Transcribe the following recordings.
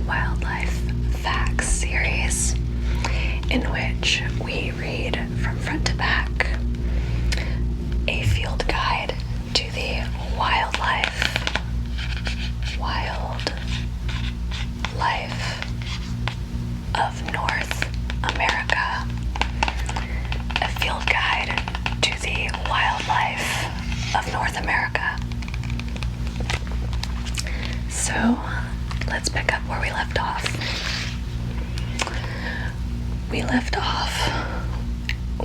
Wildlife Facts series, in which we read from front to back a field guide to the wildlife of North America. A field guide to the wildlife of North America. So, let's pick up where we left off. We left off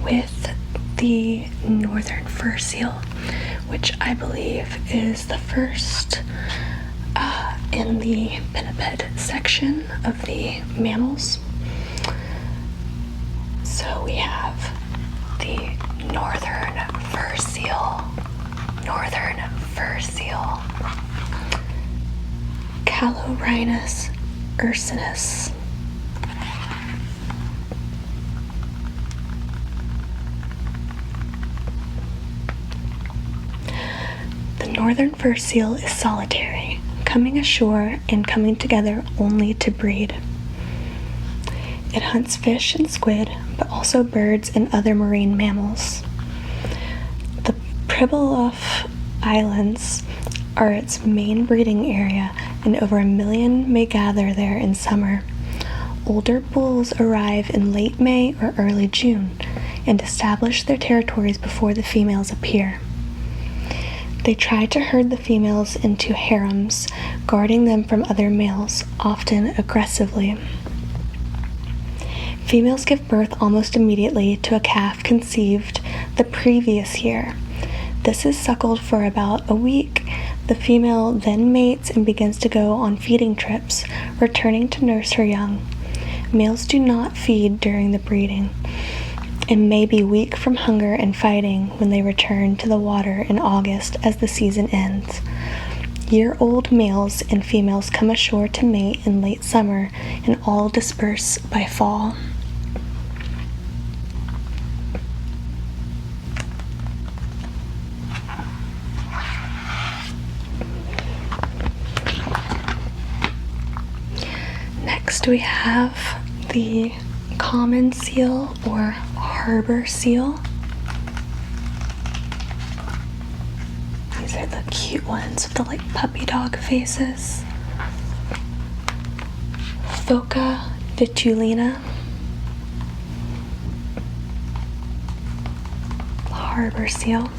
with the northern fur seal, which I believe is the first in the pinniped section of the mammals. So we have the northern fur seal, Calorhinus ursinus. The northern fur seal is solitary, coming ashore and coming together only to breed. It hunts fish and squid, but also birds and other marine mammals. The Pribilof Islands are its main breeding area, and over 1 million may gather there in summer. Older bulls arrive in late May or early June and establish their territories before the females appear. They try to herd the females into harems, guarding them from other males, often aggressively. Females give birth almost immediately to a calf conceived the previous year. This is suckled for about a week. The female then mates and begins to go on feeding trips, returning to nurse her young. Males do not feed during the breeding and may be weak from hunger and fighting when they return to the water in August as the season ends. Year-old males and females come ashore to mate in late summer and all disperse by fall. Next we have the common seal or harbor seal. These are the cute ones with the puppy dog faces. Phoca vitulina. Harbor seal.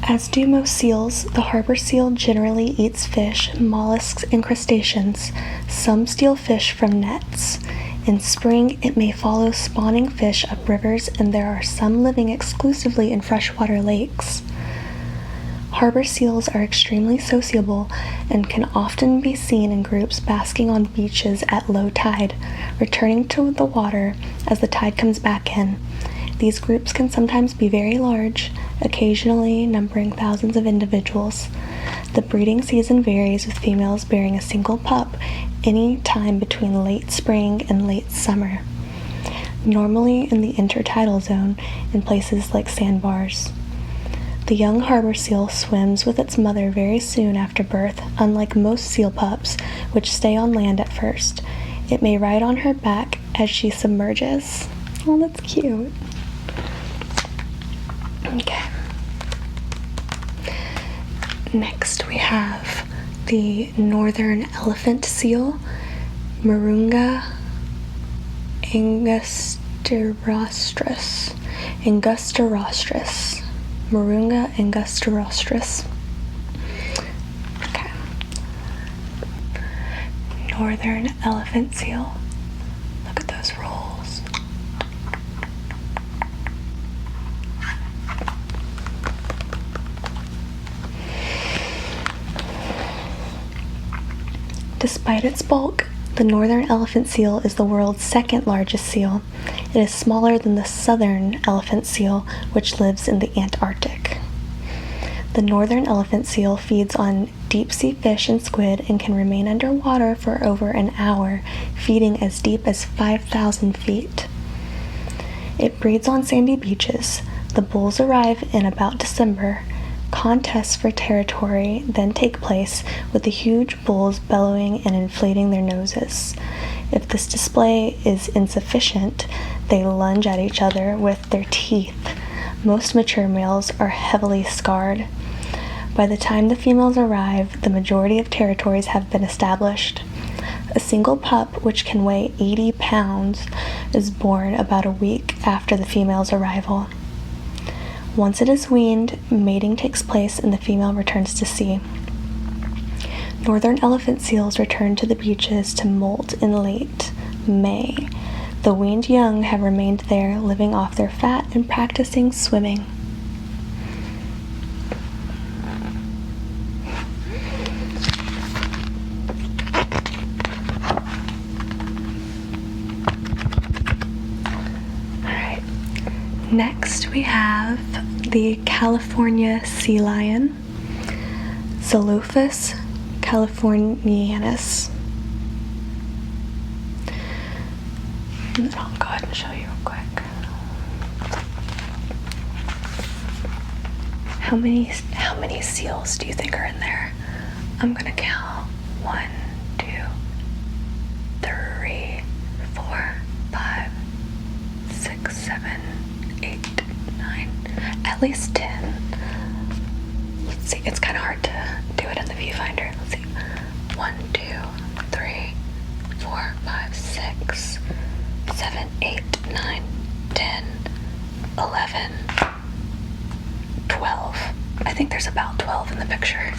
As do most seals, the harbor seal generally eats fish, mollusks, and crustaceans. Some steal fish from nets. In spring, it may follow spawning fish up rivers, and there are some living exclusively in freshwater lakes. Harbor seals are extremely sociable and can often be seen in groups basking on beaches at low tide, returning to the water as the tide comes back in. These groups can sometimes be very large, occasionally numbering thousands of individuals. The breeding season varies, with females bearing a single pup any time between late spring and late summer, normally in the intertidal zone in places like sandbars. The young harbor seal swims with its mother very soon after birth, unlike most seal pups, which stay on land at first. It may ride on her back as she submerges. Oh, that's cute. Okay. Next we have the northern elephant seal, Marunga angustirostris. Marunga angustirostris. Okay. Northern elephant seal. Look at those rolls. Despite its bulk, the northern elephant seal is the world's second largest seal. It is smaller than the southern elephant seal, which lives in the Antarctic. The northern elephant seal feeds on deep-sea fish and squid and can remain underwater for over an hour, feeding as deep as 5,000 feet. It breeds on sandy beaches. The bulls arrive in about December. Contests for territory then take place, with the huge bulls bellowing and inflating their noses. If this display is insufficient, they lunge at each other with their teeth. Most mature males are heavily scarred. By the time the females arrive, the majority of territories have been established. A single pup, which can weigh 80 pounds, is born about a week after the female's arrival. Once it is weaned, mating takes place and the female returns to sea. Northern elephant seals return to the beaches to molt in late May. The weaned young have remained there, living off their fat and practicing swimming. Alright, next we have the California sea lion, Xolophus californianus. I'll go ahead and show you real quick. How many seals do you think are in there? I'm gonna count 1, 2, 3, 4, 5, 6, 7, 8, 9, at least 10. Let's see, it's kind of hard to do it in the viewfinder. Let's see. 1, 2, 3, 4, 5, 6, 7, 8, 9, 10, 11, 12. I think there's about 12 in the picture.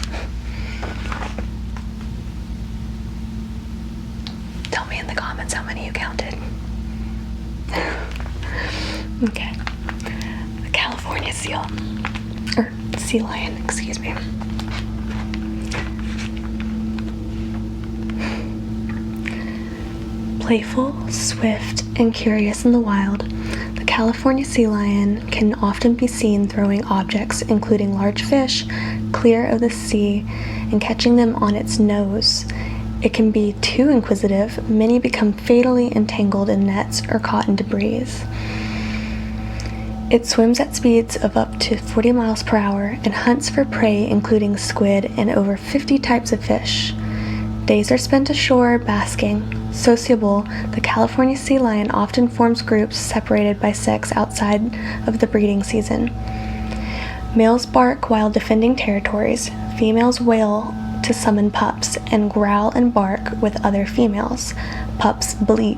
Tell me in the comments how many you counted. Okay. The California seal. Or sea lion, excuse me. Playful, swift, and curious in the wild, the California sea lion can often be seen throwing objects, including large fish, clear of the sea and catching them on its nose. It can be too inquisitive. Many become fatally entangled in nets or caught in debris. It swims at speeds of up to 40 miles per hour and hunts for prey, including squid and over 50 types of fish. Days are spent ashore basking. Sociable, the California sea lion often forms groups separated by sex outside of the breeding season. Males bark while defending territories. Females wail to summon pups and growl and bark with other females. Pups bleat.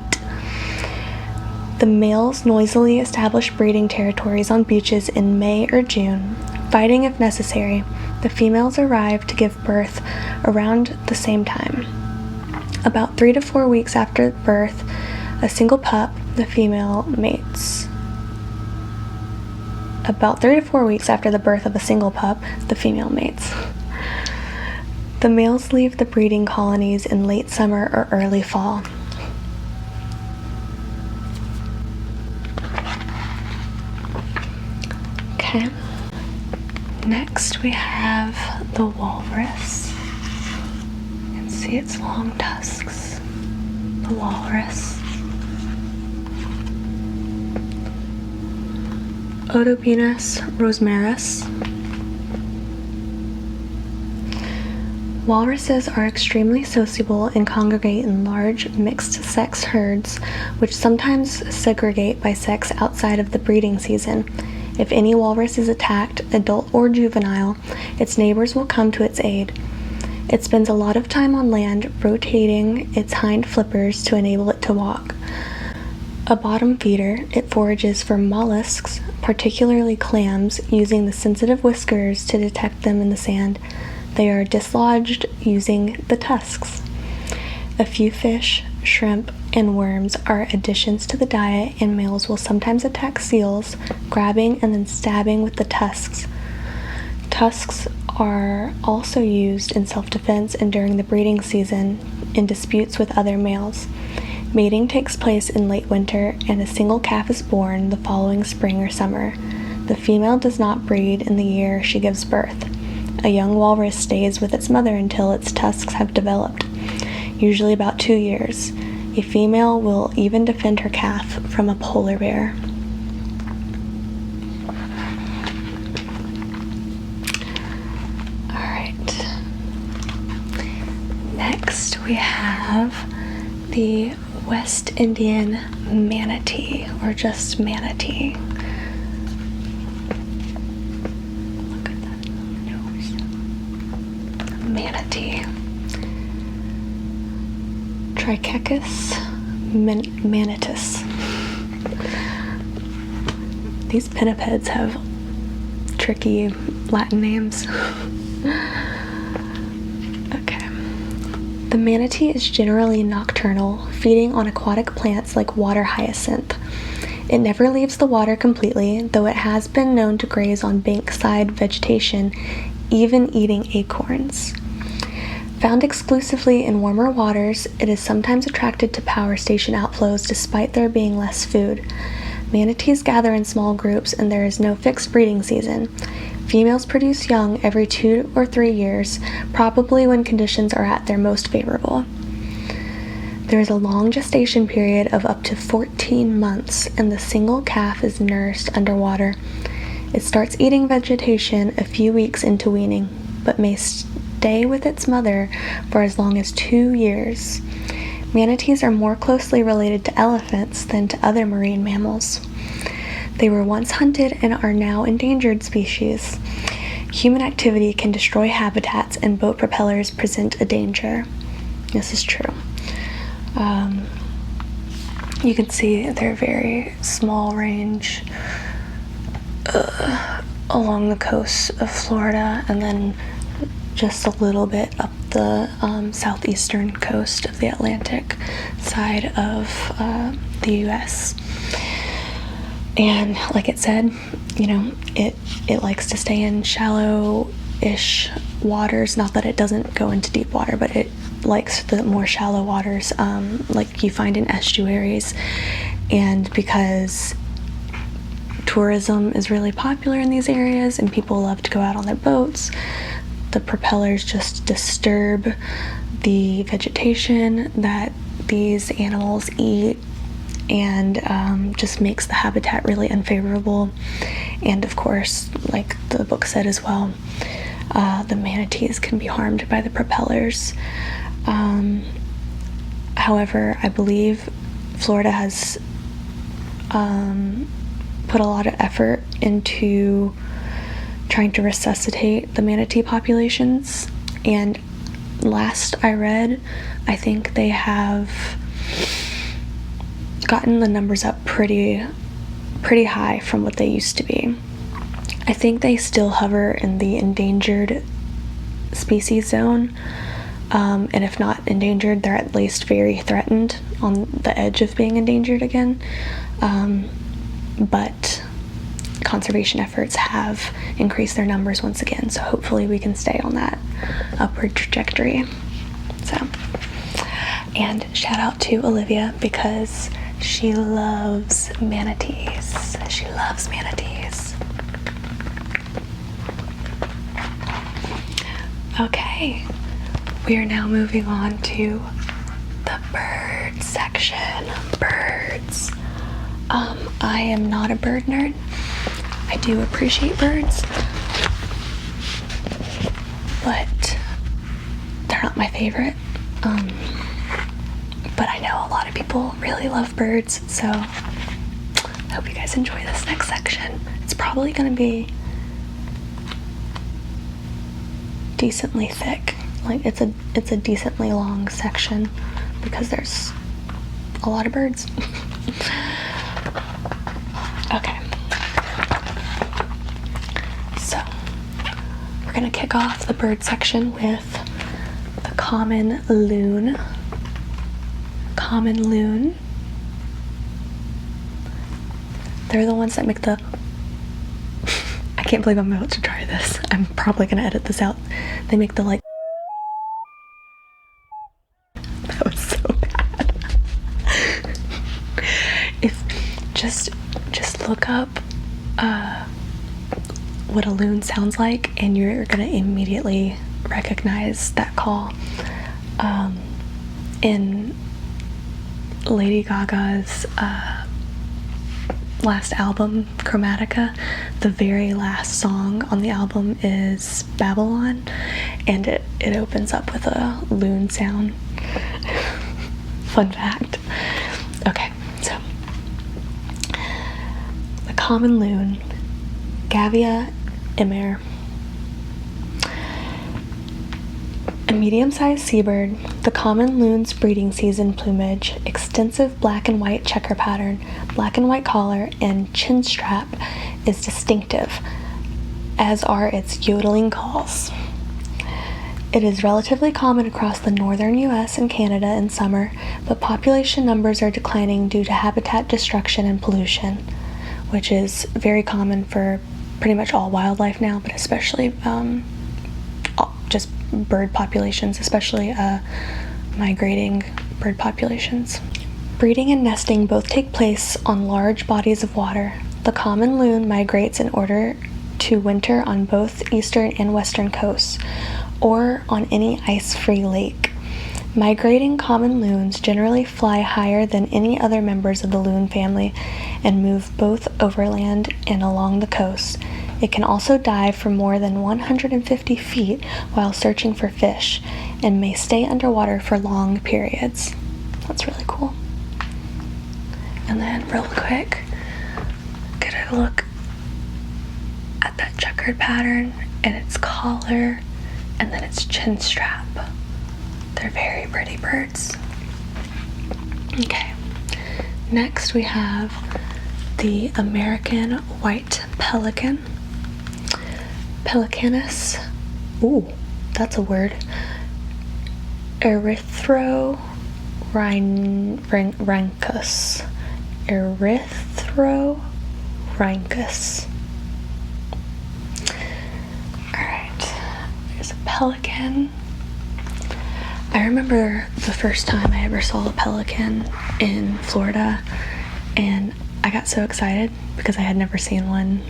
The males noisily establish breeding territories on beaches in May or June, fighting if necessary. The females arrive to give birth around the same time. About 3 to 4 weeks after birth, a single pup, the female mates. About 3 to 4 weeks after the birth of a single pup, the female mates. The males leave the breeding colonies in late summer or early fall. Okay. Next we have the walrus. You can see its long tusks. The walrus. Odobenus rosmarus. Walruses are extremely sociable and congregate in large mixed-sex herds, which sometimes segregate by sex outside of the breeding season. If any walrus is attacked, adult or juvenile, its neighbors will come to its aid. It spends a lot of time on land, rotating its hind flippers to enable it to walk. A bottom feeder, it forages for mollusks, particularly clams, using the sensitive whiskers to detect them in the sand. They are dislodged using the tusks. A few fish, shrimp, and worms are additions to the diet, and males will sometimes attack seals, grabbing and then stabbing with the tusks. Tusks are also used in self-defense and during the breeding season in disputes with other males. Mating takes place in late winter, and a single calf is born the following spring or summer. The female does not breed in the year she gives birth. A young walrus stays with its mother until its tusks have developed, usually about 2 years. A female will even defend her calf from a polar bear. Next, we have the West Indian manatee, or just manatee. Look at that nose. Manatee. Trichechus manatus. These pinnipeds have tricky Latin names. Okay. The manatee is generally nocturnal, feeding on aquatic plants like water hyacinth. It never leaves the water completely, though it has been known to graze on bankside vegetation, even eating acorns. Found exclusively in warmer waters, it is sometimes attracted to power station outflows despite there being less food. Manatees gather in small groups and there is no fixed breeding season. Females produce young every 2 or 3 years, probably when conditions are at their most favorable. There is a long gestation period of up to 14 months, and the single calf is nursed underwater. It starts eating vegetation a few weeks into weaning, but may stay with its mother for as long as 2 years. Manatees are more closely related to elephants than to other marine mammals. They were once hunted and are now endangered species. Human activity can destroy habitats and boat propellers present a danger. This is true. You can see they're very small range along the coast of Florida, and then just a little bit up the southeastern coast of the Atlantic side of the U.S. And like it said, it likes to stay in shallow-ish waters. Not that it doesn't go into deep water, but it likes the more shallow waters, like you find in estuaries. And because tourism is really popular in these areas and people love to go out on their boats, the propellers just disturb the vegetation that these animals eat, and just makes the habitat really unfavorable. And of course, like the book said as well, the manatees can be harmed by the propellers. However, I believe Florida has put a lot of effort into trying to resuscitate the manatee populations, and last I read, I think they have gotten the numbers up pretty high from what they used to be. I think they still hover in the endangered species zone, and if not endangered, they're at least very threatened, on the edge of being endangered again. But conservation efforts have increased their numbers once again, so hopefully we can stay on that upward trajectory. And shout out to Olivia, because she loves manatees. She loves manatees. Okay, we are now moving on to the bird section. Birds. I am not a bird nerd. I do appreciate birds, but they're not my favorite. But I know a lot of people really love birds, so I hope you guys enjoy this next section. It's probably going to be decently thick. Like it's a decently long section because there's a lot of birds. Okay. So, we're going to kick off the bird section with the common loon. Common loon. They're the ones that make the... I can't believe I'm about to try this. I'm probably going to edit this out. They make the, like... That was so bad. Just look up what a loon sounds like, and you're going to immediately recognize that call. In Lady Gaga's last album, Chromatica, the very last song on the album is Babylon, and it opens up with a loon sound. Fun fact. Okay, so the common loon, Gavia emer. A medium-sized seabird, the common loon's breeding season plumage, extensive black and white checker pattern, black and white collar, and chin strap is distinctive, as are its yodeling calls. It is relatively common across the northern U.S. and Canada in summer, but population numbers are declining due to habitat destruction and pollution, which is very common for pretty much all wildlife now, but especially just bird populations, especially migrating bird populations. Breeding and nesting both take place on large bodies of water. The common loon migrates in order to winter on both eastern and western coasts, or on any ice-free lake. Migrating common loons generally fly higher than any other members of the loon family and move both overland and along the coast. It can also dive for more than 150 feet while searching for fish and may stay underwater for long periods. That's really cool. And then real quick, get a look at that checkered pattern and its collar and then its chin strap. They're very pretty birds. Okay, next we have the American white pelican. Pelicanus, ooh, that's a word, Erythrorhynchus. Erythrorhynchus. Alright, there's a pelican. I remember the first time I ever saw a pelican in Florida, and I got so excited because I had never seen one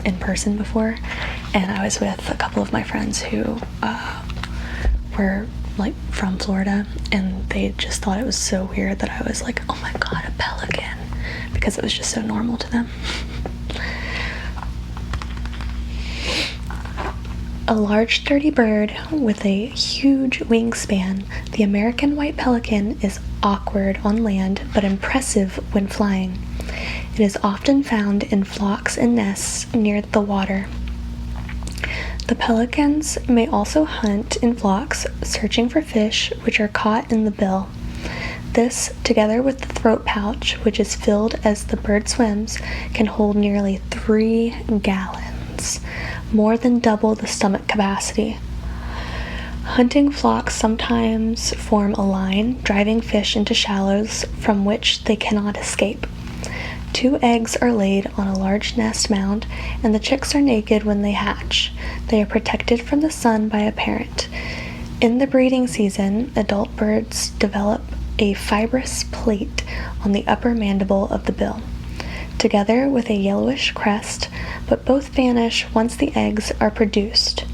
in person before, and I was with a couple of my friends who were from Florida, and they just thought it was so weird that I was like, oh my god, a pelican, because it was just so normal to them. A large sturdy bird with a huge wingspan, the American white pelican is awkward on land but impressive when flying. It is often found in flocks and nests near the water. The pelicans may also hunt in flocks, searching for fish which are caught in the bill. This, together with the throat pouch, which is filled as the bird swims, can hold nearly 3 gallons, more than double the stomach capacity. Hunting flocks sometimes form a line, driving fish into shallows from which they cannot escape. 2 eggs are laid on a large nest mound, and the chicks are naked when they hatch. They are protected from the sun by a parent. In the breeding season, adult birds develop a fibrous plate on the upper mandible of the bill, together with a yellowish crest, but both vanish once the eggs are produced.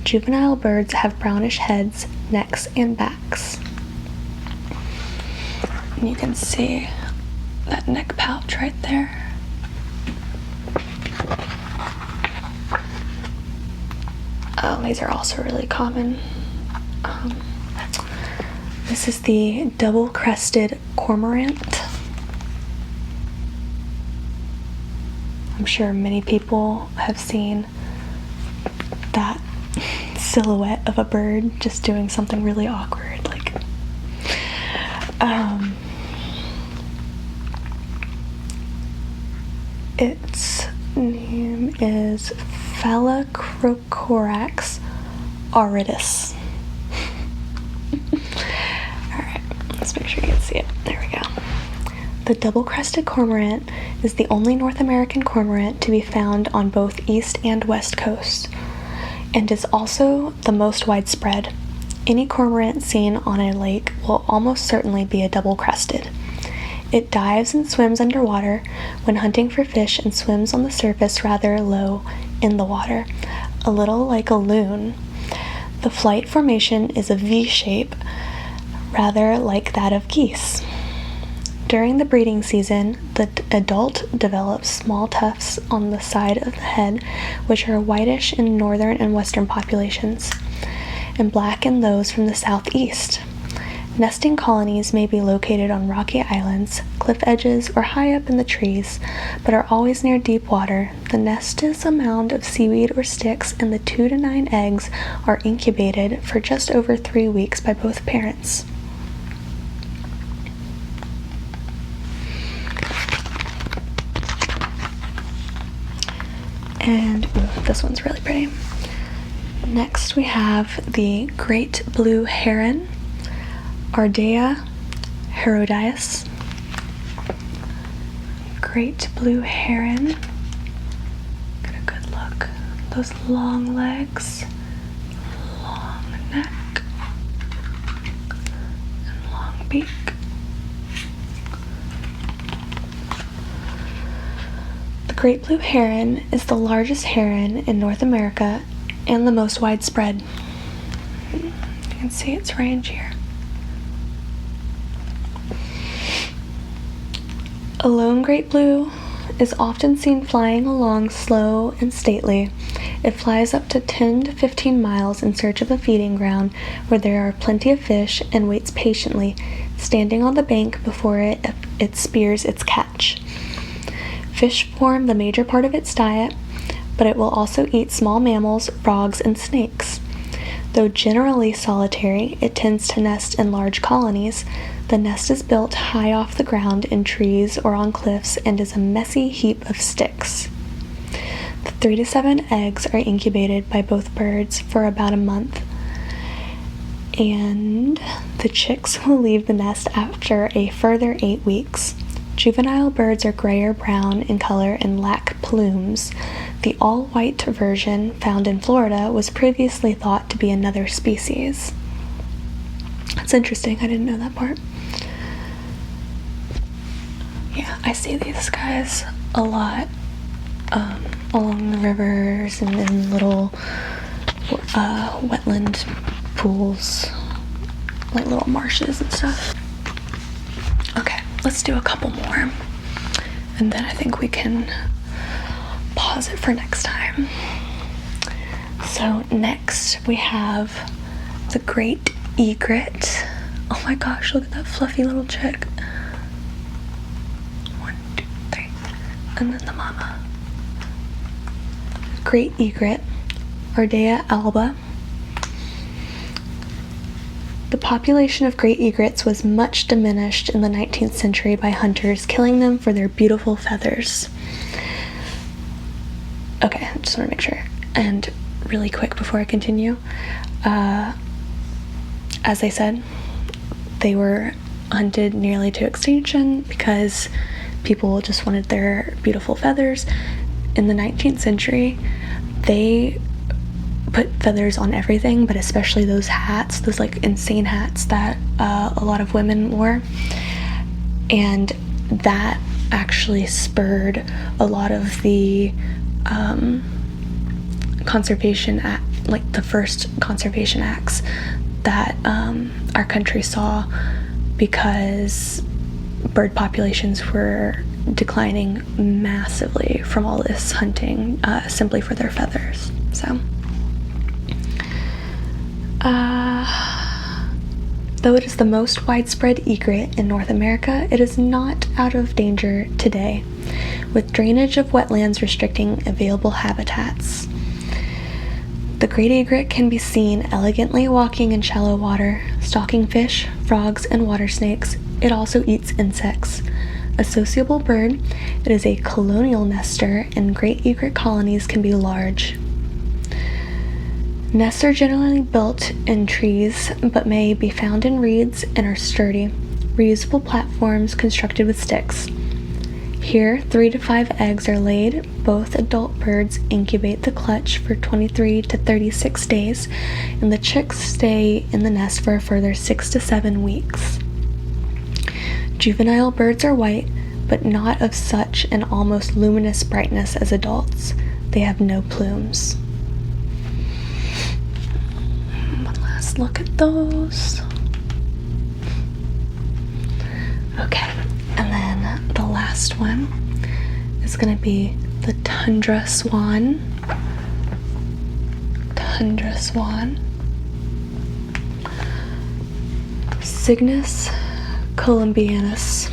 Juvenile birds have brownish heads, necks, and backs. And you can see that neck pouch right there. These are also really common. This is the Doublecrested Cormorant. I'm sure many people have seen that silhouette of a bird just doing something really awkward, its name is Phalacrocorax auritus. Alright, let's make sure you can see it. There we go. The Doublecrested Cormorant is the only North American cormorant to be found on both east and west coasts, and is also the most widespread. Any cormorant seen on a lake will almost certainly be a double-crested. It dives and swims underwater when hunting for fish and swims on the surface rather low in the water, a little like a loon. The flight formation is a V shape, rather like that of geese. During the breeding season, the adult develops small tufts on the side of the head, which are whitish in northern and western populations, and black in those from the southeast. Nesting colonies may be located on rocky islands, cliff edges, or high up in the trees, but are always near deep water. The nest is a mound of seaweed or sticks, and the 2 to 9 eggs are incubated for just over 3 weeks by both parents. And this one's really pretty. Next we have the great blue heron, Ardea herodias. Great blue heron. Get a good look. Those long legs, long neck, and long beak. The great blue heron is the largest heron in North America and the most widespread. You can see its range here. A lone great blue is often seen flying along slow and stately. It flies up to 10 to 15 miles in search of a feeding ground where there are plenty of fish and waits patiently, standing on the bank before it spears its catch. Fish form the major part of its diet, but it will also eat small mammals, frogs, and snakes. Though generally solitary, it tends to nest in large colonies. The nest is built high off the ground in trees or on cliffs and is a messy heap of sticks. The 3 to 7 eggs are incubated by both birds for about a month, and the chicks will leave the nest after a further 8 weeks. Juvenile birds are gray or brown in color and lack plumes. The all-white version found in Florida was previously thought to be another species. That's interesting, I didn't know that part. Yeah, I see these guys a lot along the rivers and in little wetland pools, like little marshes and stuff. Okay, let's do a couple more, and then I think we can pause it for next time. So next we have the great egret. Oh my gosh, look at that fluffy little chick. 1, 2, 3, and then the mama. Great egret, Ardea alba. The population of great egrets was much diminished in the 19th century by hunters, killing them for their beautiful feathers. Okay, I just want to make sure. And really quick before I continue, as I said, they were hunted nearly to extinction because people just wanted their beautiful feathers. In the 19th century, they put feathers on everything, but especially those hats, those like insane hats that a lot of women wore, and that actually spurred a lot of the conservation act, like the first conservation acts that our country saw, because bird populations were declining massively from all this hunting simply for their feathers. So though it is the most widespread egret in North America, it is not out of danger today, with drainage of wetlands restricting available habitats. The great egret can be seen elegantly walking in shallow water, stalking fish, frogs, and water snakes. It also eats insects. A sociable bird, it is a colonial nester, and great egret colonies can be large. Nests are generally built in trees, but may be found in reeds and are sturdy, reusable platforms constructed with sticks. Here, 3 to 5 eggs are laid. Both adult birds incubate the clutch for 23 to 36 days, and the chicks stay in the nest for a further 6 to 7 weeks. Juvenile birds are white, but not of such an almost luminous brightness as adults. They have no plumes. One last look at those. Okay, and last one is going to be the Tundra Swan. Tundra Swan. Cygnus columbianus.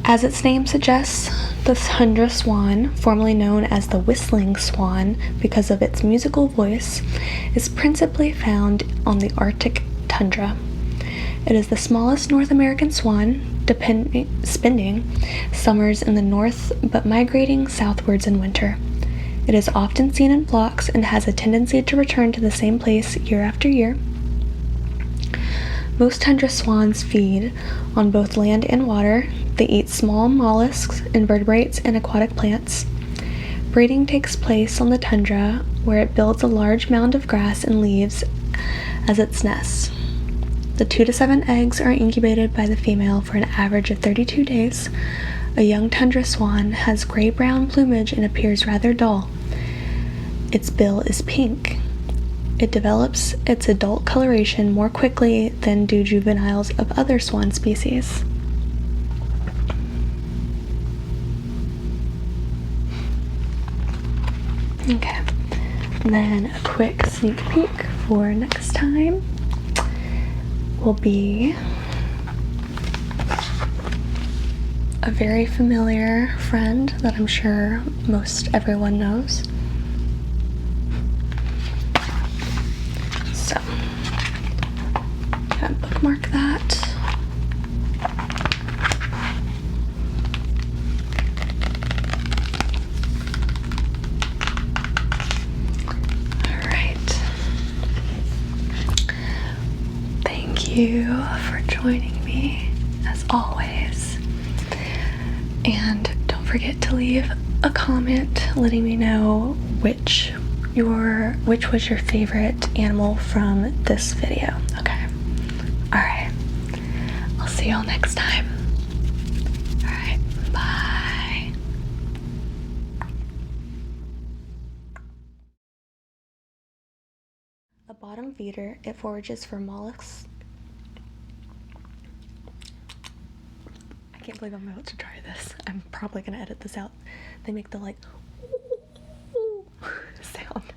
As its name suggests, the Tundra Swan, formerly known as the whistling swan because of its musical voice, is principally found on the Arctic tundra. It is the smallest North American swan, spending summers in the north but migrating southwards in winter. It is often seen in flocks and has a tendency to return to the same place year after year. Most tundra swans feed on both land and water. They eat small mollusks, invertebrates, and aquatic plants. Breeding takes place on the tundra, where it builds a large mound of grass and leaves as its nest. The 2 to 7 eggs are incubated by the female for an average of 32 days. A young tundra swan has gray-brown plumage and appears rather dull. Its bill is pink. It develops its adult coloration more quickly than do juveniles of other swan species. Okay, and then a quick sneak peek for next time will be a very familiar friend that I'm sure most everyone knows. So, gotta bookmark that. Thank you for joining me as always, and don't forget to leave a comment letting me know which was your favorite animal from this video. Okay, all right, I'll see y'all next time. All right, bye. A bottom feeder, it forages for mollusks. I can't believe I'm about to try this. I'm probably gonna edit this out. They make the like sound.